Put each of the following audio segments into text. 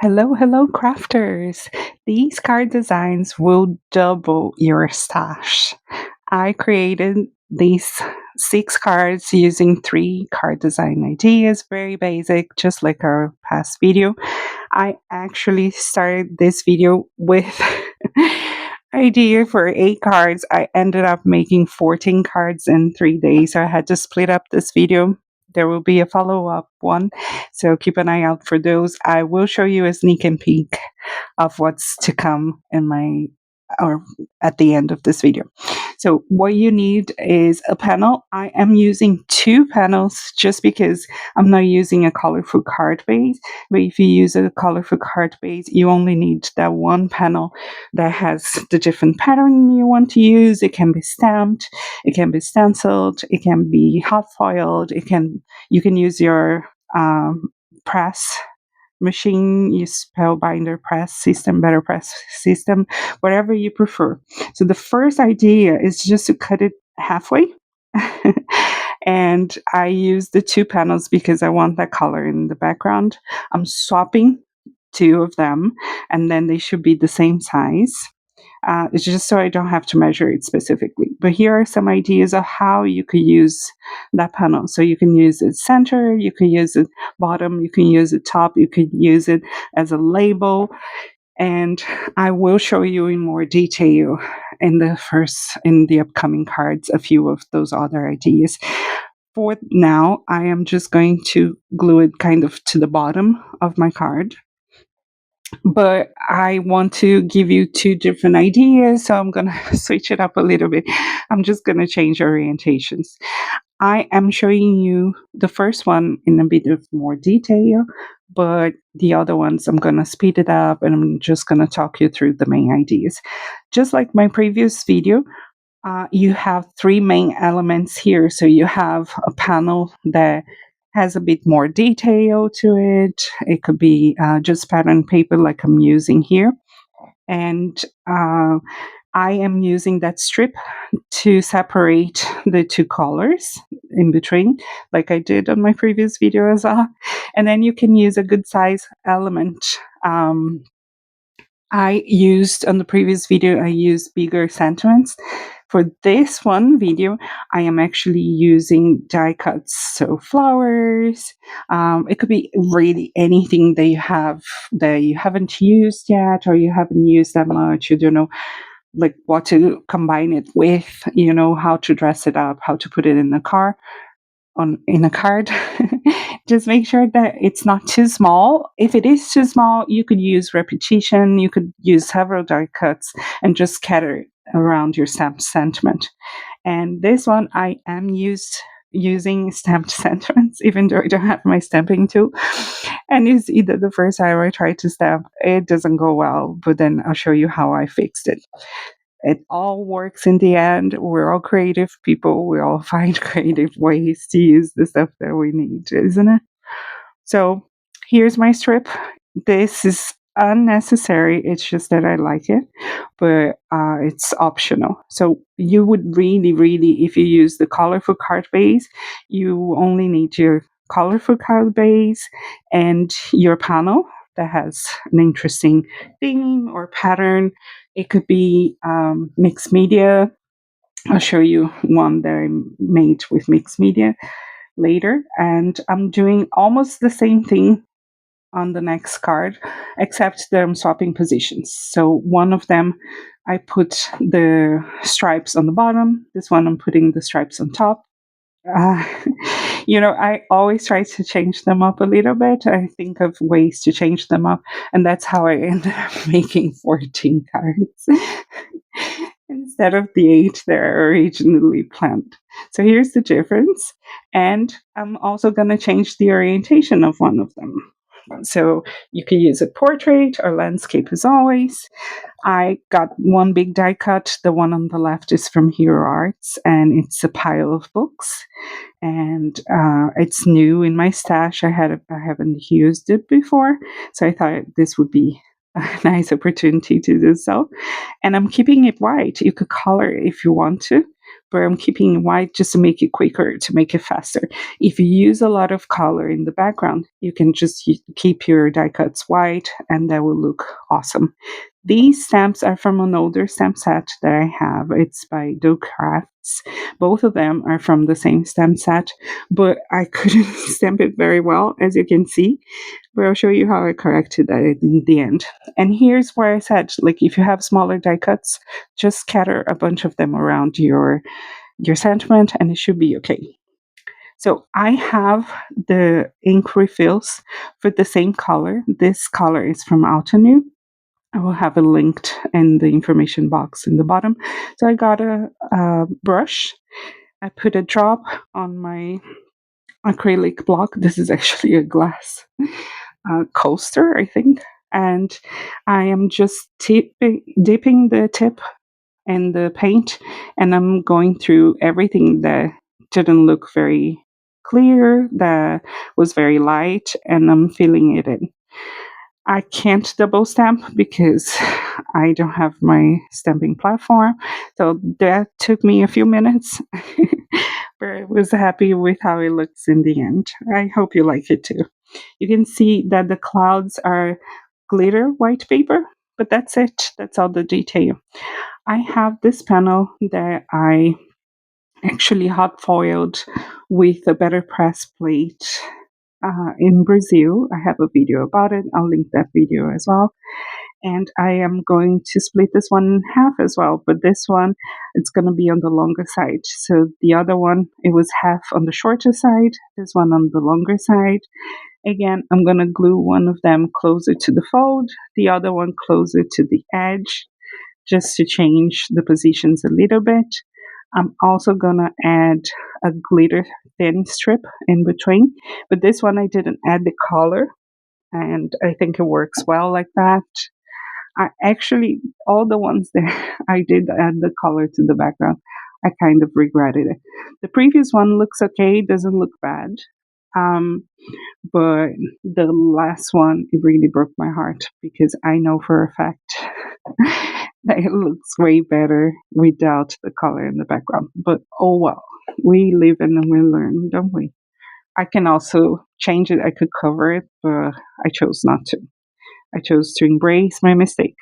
Hello, hello, crafters! These card designs will double your stash. I created these 6 cards using 3 card design ideas, very basic, just like our past video. I actually started this video with idea for 8 cards. I ended up making 14 cards in 3 days. So I had to split up this video. There will be a follow-up one, so keep an eye out for those. I will show you a sneak and peek of what's to come in my or at the end of this video. So what you need is a panel. I am using 2 panels just because I'm not using a colorful card base. But if you use a colorful card base, you only need that one panel that has the different pattern you want to use. It can be stamped, it can be stenciled, it can be hot foiled. You can use your press machine, use spellbinder press system, better press system, whatever you prefer. So the first idea is just to cut it halfway. And I use the 2 panels because I want that color in the background. I'm swapping 2 of them, and then they should be the same size. It's just so I don't have to measure it specifically. But here are some ideas of how you could use that panel. So you can use it center, you can use it bottom, you can use it top, you could use it as a label. And I will show you in more detail in the upcoming cards a few of those other ideas. For now, I am just going to glue it kind of to the bottom of my card, but I want to give you 2 different ideas, so I'm going to switch it up a little bit. I'm just going to change orientations. I am showing you the first one in a bit of more detail, but the other ones I'm going to speed it up and I'm just going to talk you through the main ideas. Just like my previous video, you have 3 main elements here. So you have a panel that has a bit more detail to it. It could be just pattern paper like I'm using here. And I am using that strip to separate the 2 colors in between, like I did on my previous video as well. And then you can use a good size element. On the previous video, I used bigger sentiments. For this one video, I am actually using die cuts, so flowers. It could be really anything that you haven't used yet, or you haven't used that much. You don't know like what to combine it with. You know how to dress it up, how to put it in in a card. Just make sure that it's not too small. If it is too small, you could use repetition, you could use several die cuts and just scatter it around your stamped sentiment. And this one I am using stamped sentiments, even though I don't have my stamping tool. And it's either the first time I try to stamp, it doesn't go well, but then I'll show you how I fixed it. It all works in the end. We're all creative people. We all find creative ways to use the stuff that we need, isn't it? So here's my strip. This is unnecessary. It's just that I like it, but it's optional. So you would really, if you use the colorful card base, you only need your colorful card base and your panel that has an interesting theme or pattern. It could be mixed media. I'll show you one that I made with mixed media later. And I'm doing almost the same thing on the next card, except that I'm swapping positions. So one of them, I put the stripes on the bottom. This one, I'm putting the stripes on top. Uh, I always try to change them up a little bit. I think of ways to change them up, and that's how I ended up making 14 cards instead of the 8 that are originally planned. So here's the difference, and I'm also going to change the orientation of one of them. So you can use a portrait or landscape as always. I got one big die cut. The one on the left is from Hero Arts, and it's a pile of books. And it's new in my stash. I haven't used it before, so I thought this would be a nice opportunity to do so. And I'm keeping it white. You could color if you want to, but I'm keeping it white just to make it quicker, to make it faster. If you use a lot of color in the background, you can just keep your die cuts white and that will look awesome. These stamps are from an older stamp set that I have. It's by Dovecraft. Both of them are from the same stamp set, but I couldn't stamp it very well, as you can see. But I'll show you how I corrected that in the end. And here's where I said, like, if you have smaller die cuts, just scatter a bunch of them around your sentiment and it should be okay. So I have the ink refills for the same color. This color is from Altenew. I will have it linked in the information box in the bottom. So I got a brush. I put a drop on my acrylic block. This is actually a glass coaster, I think. And I am just dipping the tip in the paint, and I'm going through everything that didn't look very clear, that was very light, and I'm filling it in. I can't double stamp because I don't have my stamping platform. So that took me a few minutes, but I was happy with how it looks in the end. I hope you like it too. You can see that the clouds are glitter white paper, but that's it. That's all the detail. I have this panel that I actually hot foiled with a better press plate in Brazil. I have a video about it. I'll link that video as well. And I am going to split this one in half as well. But this one, it's going to be on the longer side. So the other one, it was half on the shorter side. This one on the longer side. Again, I'm going to glue one of them closer to the fold, the other one closer to the edge, just to change the positions a little bit. I'm also gonna add a glitter thin strip in between, but this one I didn't add the color, and I think it works well like that. I actually, all the ones that I did add the color to the background, I kind of regretted it. The previous one looks okay, doesn't look bad. Um, but the last one, it really broke my heart because I know for a fact that it looks way better without the color in the background. But oh well, we live and we learn, don't we? I can also change it. I could cover it, but I chose not to. I chose to embrace my mistake.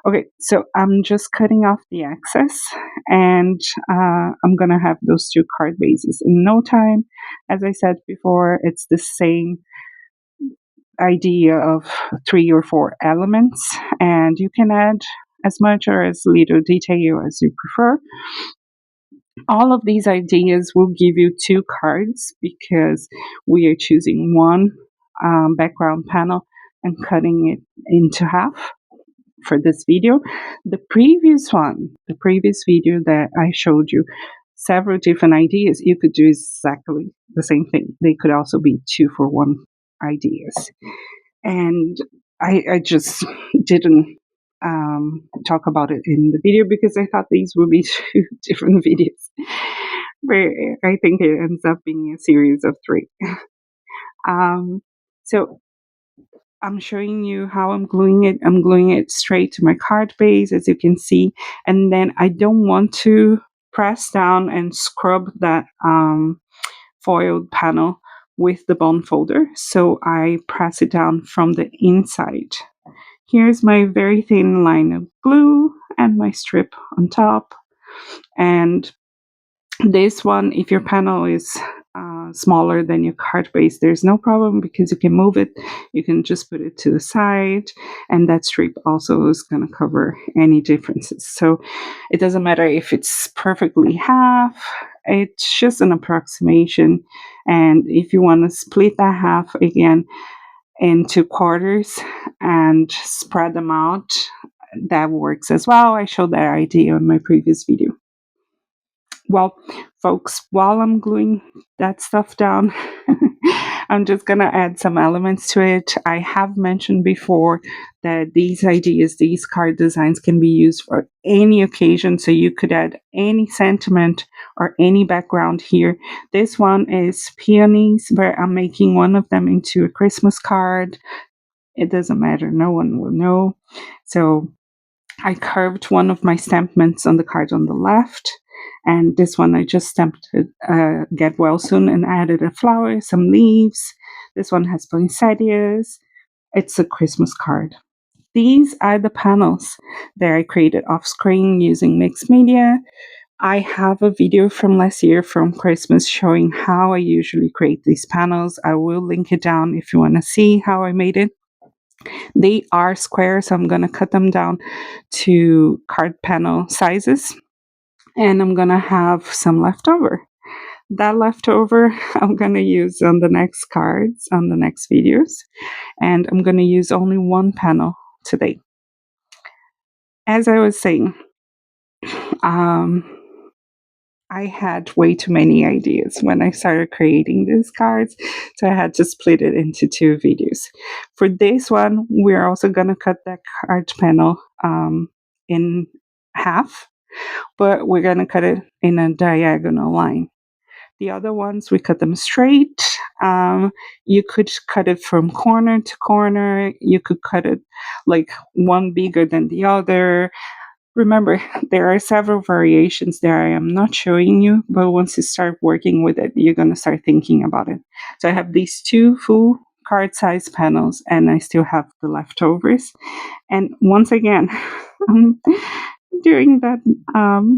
Okay, so I'm just cutting off the excess, and I'm gonna have those two card bases in no time. As I said before, it's the same idea of 3 or 4 elements, and you can add as much or as little detail as you prefer. All of these ideas will give you 2 cards because we are choosing one background panel and cutting it into half for this video. The previous video that I showed you, several different ideas, you could do exactly the same thing. They could also be 2-for-1 ideas. And I just didn't talk about it in the video because I thought these would be 2 different videos. But I think it ends up being a series of 3. So I'm showing you how I'm gluing it. I'm gluing it straight to my card base, as you can see. And then I don't want to press down and scrub that foiled panel with the bond folder. So I press it down from the inside. Here's my very thin line of glue and my strip on top. And this one, if your panel is smaller than your card base, there's no problem because you can move it. You can just put it to the side, and that strip also is going to cover any differences. So it doesn't matter if it's perfectly half, it's just an approximation. And if you want to split that half again into quarters and spread them out, that works as well. I showed that idea in my previous video. Well, folks, while I'm gluing that stuff down, I'm just going to add some elements to it. I have mentioned before that these ideas, these card designs can be used for any occasion. So you could add any sentiment or any background here. This one is peonies, but I'm making one of them into a Christmas card. It doesn't matter. No one will know. So I curved one of my stampments on the card on the left. And this one I just stamped Get Well Soon and added a flower, some leaves. This one has poinsettias. It's a Christmas card. These are the panels that I created off screen using mixed media. I have a video from last year from Christmas showing how I usually create these panels. I will link it down if you want to see how I made it. They are square, so I'm going to cut them down to card panel sizes, and I'm going to have some leftover. That leftover I'm going to use on the next cards, on the next videos, and I'm going to use only one panel today. As I was saying, um, I had way too many ideas when I started creating these cards, so I had to split it into two videos. For this one, we're also going to cut that card panel in half, but we're going to cut it in a diagonal line. The other ones, we cut them straight. You could cut it from corner to corner. You could cut it like one bigger than the other. Remember, there are several variations there I am not showing you, but once you start working with it, you're going to start thinking about it. So I have these two full card size panels, and I still have the leftovers. And once again, I'm doing that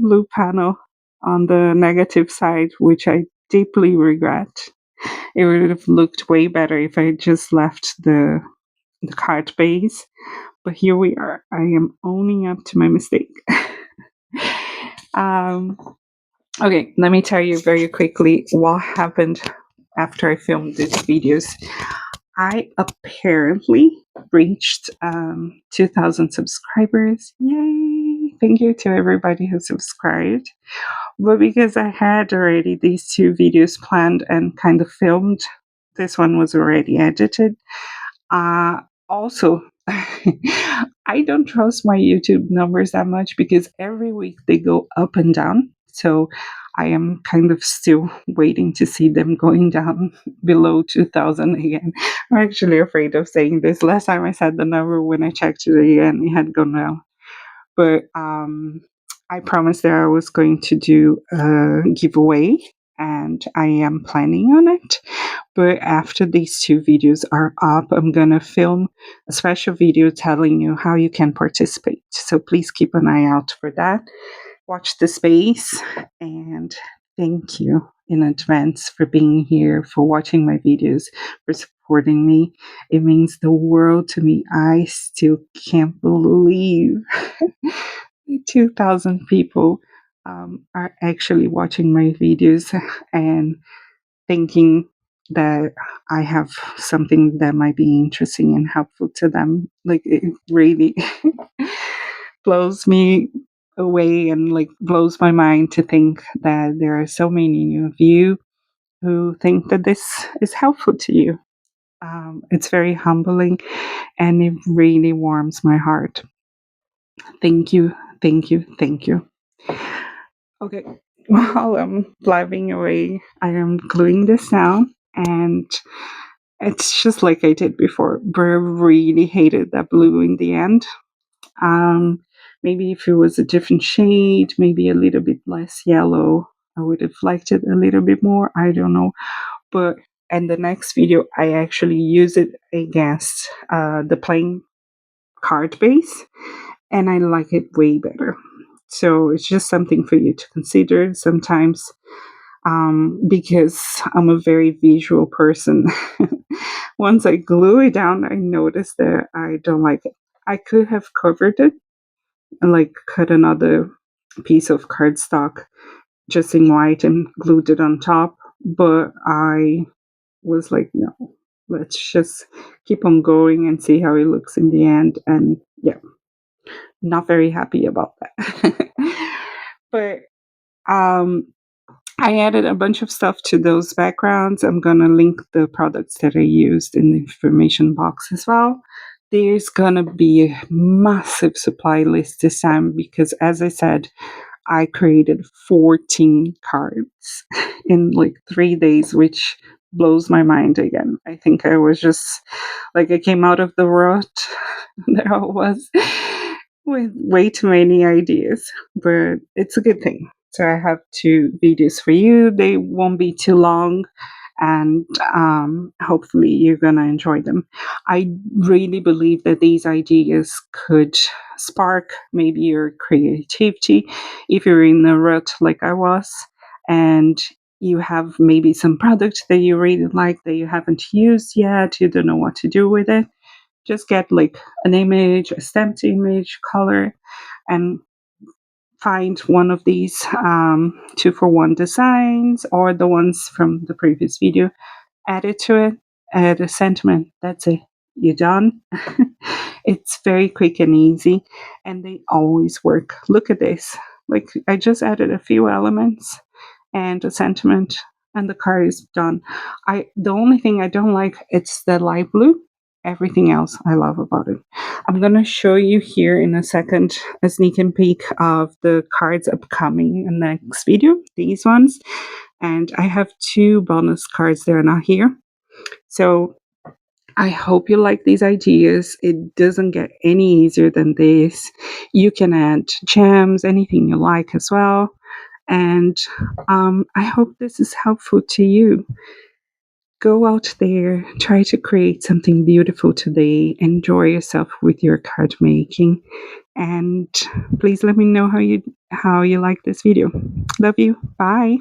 blue panel on the negative side, which I deeply regret. It would have looked way better if I just left the card base. But here we are. I am owning up to my mistake. um, okay, let me tell you very quickly what happened after I filmed these videos. I apparently reached 2,000 subscribers. Yay! Thank you to everybody who subscribed. But because I had already these two videos planned and kind of filmed, this one was already edited. Also, I don't trust my YouTube numbers that much because every week they go up and down. So I am kind of still waiting to see them going down below 2,000 again. I'm actually afraid of saying this. Last time I said the number, when I checked it again, it had gone down. But I promised that I was going to do a giveaway, and I am planning on it. But after these two videos are up, I'm going to film a special video telling you how you can participate. So please keep an eye out for that. Watch the space, and thank you in advance for being here, for watching my videos, for supporting me. It means the world to me. I still can't believe 2,000 people are actually watching my videos and thinking that I have something that might be interesting and helpful to them. Like, it really blows me away and like blows my mind to think that there are so many of you who think that this is helpful to you. It's very humbling, and it really warms my heart. Thank you, thank you, thank you. Okay, while I'm blabbing away, I am gluing this down, and it's just like I did before, but I really hated that blue in the end. Maybe if it was a different shade, maybe a little bit less yellow, I would have liked it a little bit more. I don't know. But in the next video, I actually use it against the plain card base, and I like it way better. So it's just something for you to consider sometimes, because I'm a very visual person. Once I glue it down, I notice that I don't like it. I could have covered it and like cut another piece of cardstock just in white and glued it on top, but I was like, no, let's just keep on going and see how it looks in the end. And yeah, not very happy about that. But I added a bunch of stuff to those backgrounds. I'm going to link the products that I used in the information box as well. There's going to be a massive supply list this time because, as I said, I created 14 cards in like 3 days, which blows my mind again. I think I was just like, I came out of the rut there I was with way too many ideas, but it's a good thing. So I have 2 videos for you. They won't be too long, and hopefully you're gonna enjoy them. I really believe that these ideas could spark maybe your creativity if you're in a rut like I was, and you have maybe some product that you really like that you haven't used yet, you don't know what to do with it. Just get like an image, a stamped image, color, and find one of these 2-for-1 designs or the ones from the previous video, add it to it, add a sentiment. That's it. You're done. It's very quick and easy, and they always work. Look at this. Like, I just added a few elements and a sentiment, and the card is done. The only thing I don't like, it's the light blue. Everything else I love about it. I'm gonna show you here in a second a sneak and peek of the cards upcoming in the next video. These ones, and I have 2 bonus cards that are not here. So I hope you like these ideas. It doesn't get any easier than this. You can add gems, anything you like as well. And I hope this is helpful to you. Go out there, try to create something beautiful today. Enjoy yourself with your card making, and please let me know how you like this video. Love you. Bye.